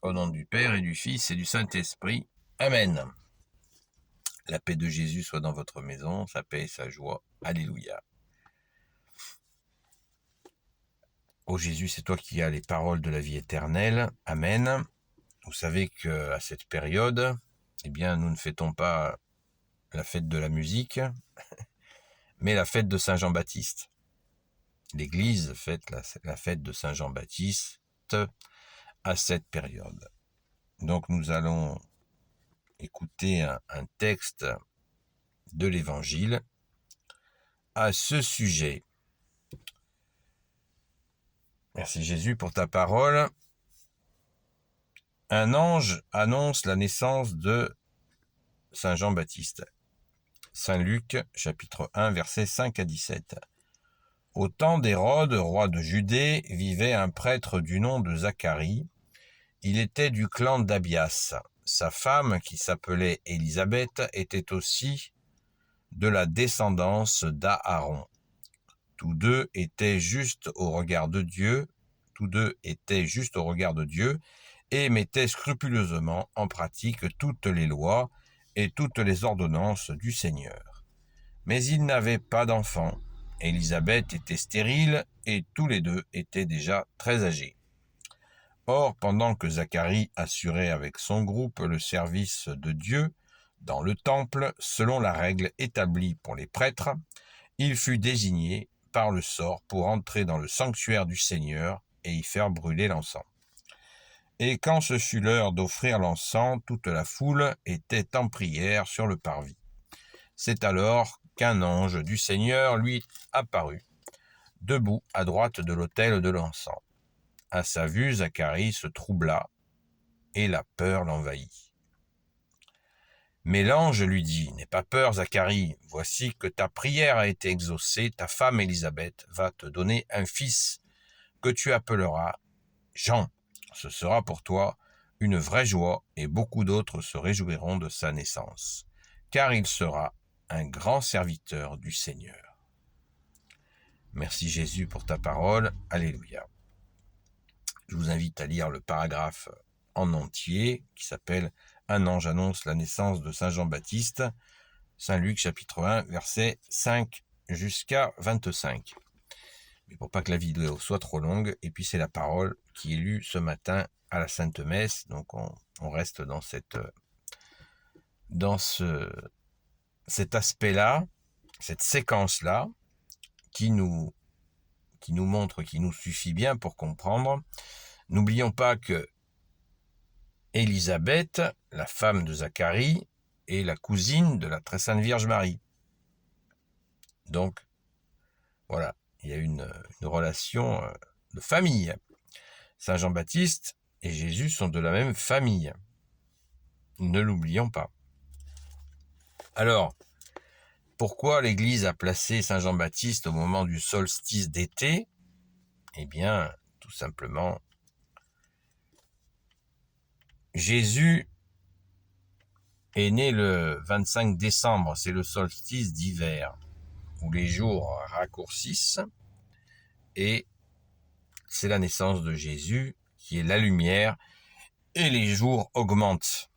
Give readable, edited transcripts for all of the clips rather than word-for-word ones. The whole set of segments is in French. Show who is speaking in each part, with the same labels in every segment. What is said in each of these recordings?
Speaker 1: Au nom du Père et du Fils et du Saint-Esprit. Amen. La paix de Jésus soit dans votre maison, sa paix et sa joie. Alléluia. Ô Jésus, c'est toi qui as les paroles de la vie éternelle. Amen. Vous savez qu'à cette période, eh bien, nous ne fêtons pas la fête de la musique, mais la fête de Saint Jean-Baptiste. L'Église fête la fête de Saint Jean-Baptiste à cette période. Donc nous allons écouter un texte de l'Évangile à ce sujet. Merci Jésus pour ta parole. Un ange annonce la naissance de Saint Jean-Baptiste. Saint Luc, chapitre 1, versets 5 à 17. Au temps d'Hérode, roi de Judée, vivait un prêtre du nom de Zacharie. Il était du clan d'Abias. Sa femme, qui s'appelait Élisabeth, était aussi de la descendance d'Aaron. Tous deux étaient justes au regard de Dieu, et mettaient scrupuleusement en pratique toutes les lois et toutes les ordonnances du Seigneur. Mais ils n'avaient pas d'enfants. Élisabeth était stérile et tous les deux étaient déjà très âgés. Or, pendant que Zacharie assurait avec son groupe le service de Dieu dans le temple, selon la règle établie pour les prêtres, il fut désigné par le sort pour entrer dans le sanctuaire du Seigneur et y faire brûler l'encens. Et quand ce fut l'heure d'offrir l'encens, toute la foule était en prière sur le parvis. C'est alors qu'un ange du Seigneur lui apparut, debout à droite de l'autel de l'encens. À sa vue, Zacharie se troubla, et la peur l'envahit. Mais l'ange lui dit, « N'aie pas peur, Zacharie, voici que ta prière a été exaucée, ta femme Élisabeth va te donner un fils que tu appelleras Jean. Ce sera pour toi une vraie joie, et beaucoup d'autres se réjouiront de sa naissance, car il sera un grand serviteur du Seigneur. » Merci Jésus pour ta parole. Alléluia. Je vous invite à lire le paragraphe en entier qui s'appelle « Un ange annonce la naissance de Saint Jean-Baptiste », Saint Luc chapitre 1, versets 5 jusqu'à 25. Mais pour pas que la vidéo soit trop longue, et puis c'est la parole qui est lue ce matin à la Sainte Messe, donc on reste dans cet aspect-là, cette séquence-là, qui nous montre, qui nous suffit bien pour comprendre. N'oublions pas que Élisabeth, la femme de Zacharie, est la cousine de la très sainte Vierge Marie. Donc, voilà, il y a une relation de famille. Saint Jean-Baptiste et Jésus sont de la même famille. Ne l'oublions pas. Alors, pourquoi l'Église a placé Saint Jean-Baptiste au moment du solstice d'été ? Eh bien, tout simplement, Jésus est né le 25 décembre, c'est le solstice d'hiver, où les jours raccourcissent, et c'est la naissance de Jésus qui est la lumière, et les jours augmentent.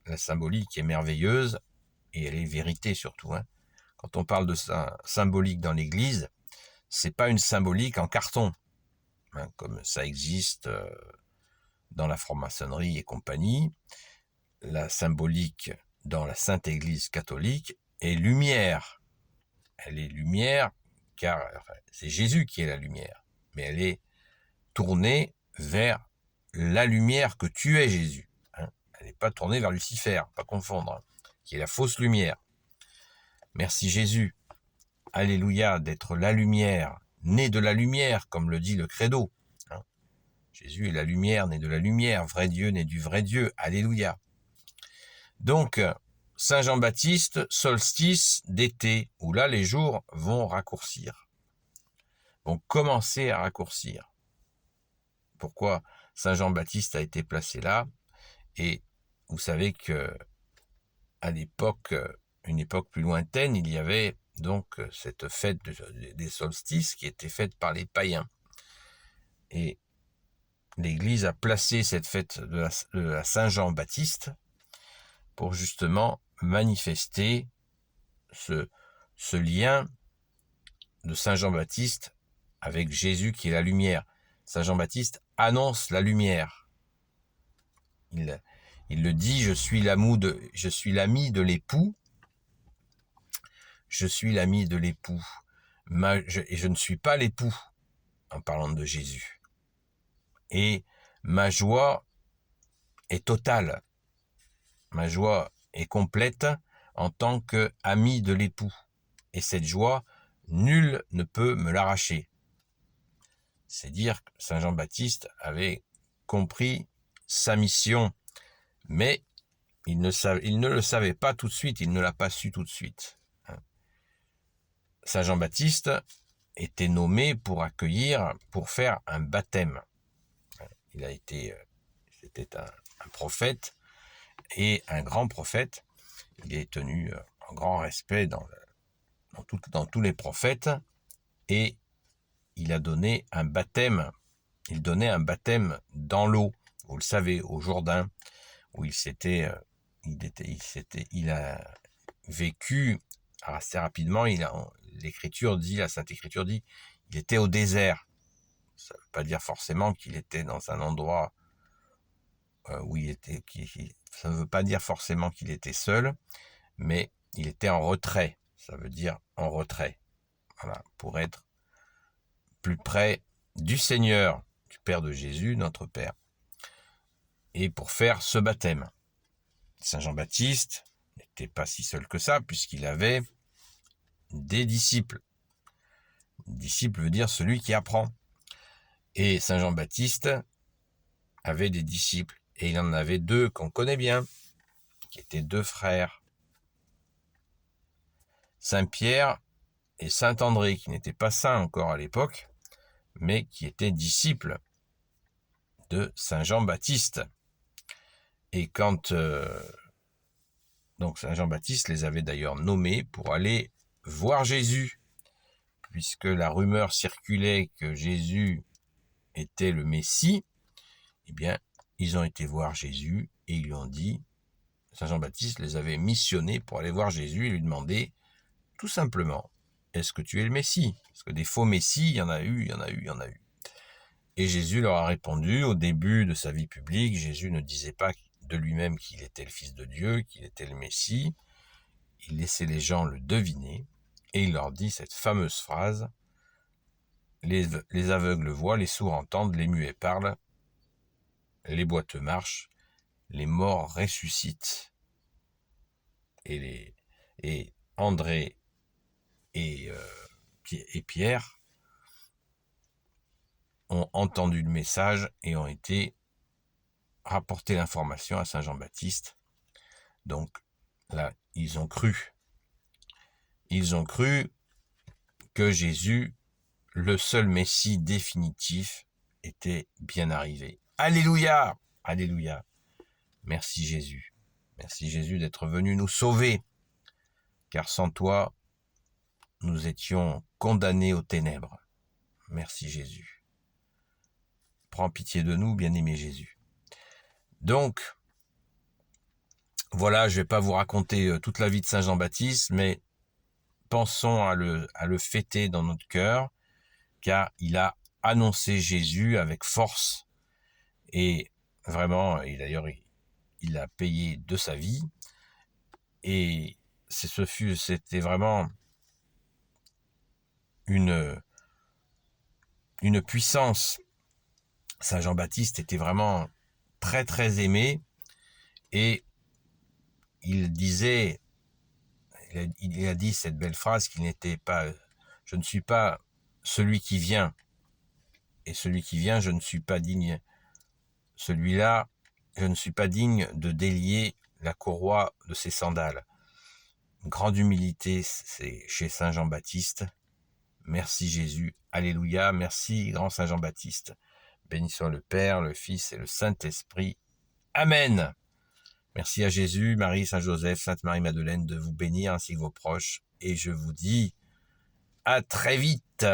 Speaker 1: La symbolique est merveilleuse, et elle est vérité surtout. Quand on parle de symbolique dans l'Église, c'est pas une symbolique en carton, comme ça existe dans la franc-maçonnerie et compagnie. La symbolique dans la Sainte Église catholique est lumière. Elle est lumière car c'est Jésus qui est la lumière, mais elle est tournée vers la lumière que tu es, Jésus. Elle n'est pas tournée vers Lucifer, pas confondre, qui est la fausse lumière. Merci Jésus, alléluia, d'être la lumière, né de la lumière, comme le dit le credo. Jésus est la lumière, né de la lumière, vrai Dieu, né du vrai Dieu, alléluia. Donc, Saint Jean-Baptiste, solstice d'été, où là les jours vont raccourcir, vont commencer à raccourcir. Pourquoi Saint Jean-Baptiste a été placé là? Et vous savez que à l'époque, une époque plus lointaine, il y avait donc cette fête des solstices qui était faite par les païens. Et l'Église a placé cette fête de la Saint-Jean-Baptiste pour justement manifester ce lien de Saint Jean-Baptiste avec Jésus qui est la lumière. Saint Jean-Baptiste annonce la lumière. Il le dit, je suis l'ami de l'époux. Je suis l'ami de l'époux. Et je ne suis pas l'époux, en parlant de Jésus. Et ma joie est totale. Ma joie est complète en tant qu'ami de l'époux. Et cette joie, nul ne peut me l'arracher. C'est dire que Saint Jean-Baptiste avait compris sa mission, mais il ne le savait pas tout de suite, il ne l'a pas su tout de suite. Saint Jean-Baptiste était nommé pour faire un baptême. C'était un prophète et un grand prophète. Il est tenu en grand respect dans tous les prophètes, et il a donné un baptême. Il donnait un baptême dans l'eau, vous le savez, au Jourdain, où il a vécu assez rapidement. La Sainte Écriture dit, il était au désert. Ça ne veut pas dire forcément qu'il était dans un endroit où il était. Ça ne veut pas dire forcément qu'il était seul, mais il était en retrait. Ça veut dire en retrait. Voilà, pour être plus près du Seigneur, du Père de Jésus, notre Père, et pour faire ce baptême. Saint Jean-Baptiste n'était pas si seul que ça, puisqu'il avait des disciples. Disciple veut dire celui qui apprend. Et Saint Jean-Baptiste avait des disciples, et il en avait deux qu'on connaît bien, qui étaient deux frères, Saint Pierre et Saint André, qui n'étaient pas saints encore à l'époque, mais qui étaient disciples de Saint Jean-Baptiste. Et quand donc Saint Jean-Baptiste les avait d'ailleurs nommés pour aller voir Jésus, puisque la rumeur circulait que Jésus était le Messie. Eh bien, ils ont été voir Jésus et ils lui ont dit, Saint Jean-Baptiste les avait missionnés pour aller voir Jésus et lui demander tout simplement, est-ce que tu es le Messie? Parce que des faux Messies, il y en a eu. Et Jésus leur a répondu, au début de sa vie publique, Jésus ne disait pas de lui-même qu'il était le Fils de Dieu, qu'il était le Messie. Il laissait les gens le deviner et il leur dit cette fameuse phrase, les aveugles voient, les sourds entendent, les muets parlent, les boiteux marchent, les morts ressuscitent. Et André et Pierre ont entendu le message et ont été rapporter l'information à Saint Jean-Baptiste. Donc là, ils ont cru. Ils ont cru que Jésus, le seul Messie définitif, était bien arrivé. Alléluia! Alléluia! Merci Jésus. Merci Jésus d'être venu nous sauver. Car sans toi, nous étions condamnés aux ténèbres. Merci Jésus. Prends pitié de nous, bien-aimé Jésus. Donc, voilà, je ne vais pas vous raconter toute la vie de Saint Jean-Baptiste, mais pensons à le fêter dans notre cœur, car il a annoncé Jésus avec force, et vraiment, et d'ailleurs, il a payé de sa vie, et c'était vraiment une puissance. Saint Jean-Baptiste était vraiment très très aimé, et il a dit cette belle phrase qu'il n'était pas, je ne suis pas celui qui vient, et celui qui vient, je ne suis pas digne. Celui-là, je ne suis pas digne de délier la courroie de ses sandales. Une grande humilité, c'est chez Saint Jean-Baptiste. Merci Jésus, alléluia, merci grand Saint Jean-Baptiste. Béni soit le Père, le Fils et le Saint-Esprit. Amen. Merci à Jésus, Marie, Saint Joseph, Sainte Marie-Madeleine de vous bénir ainsi que vos proches. Et je vous dis à très vite.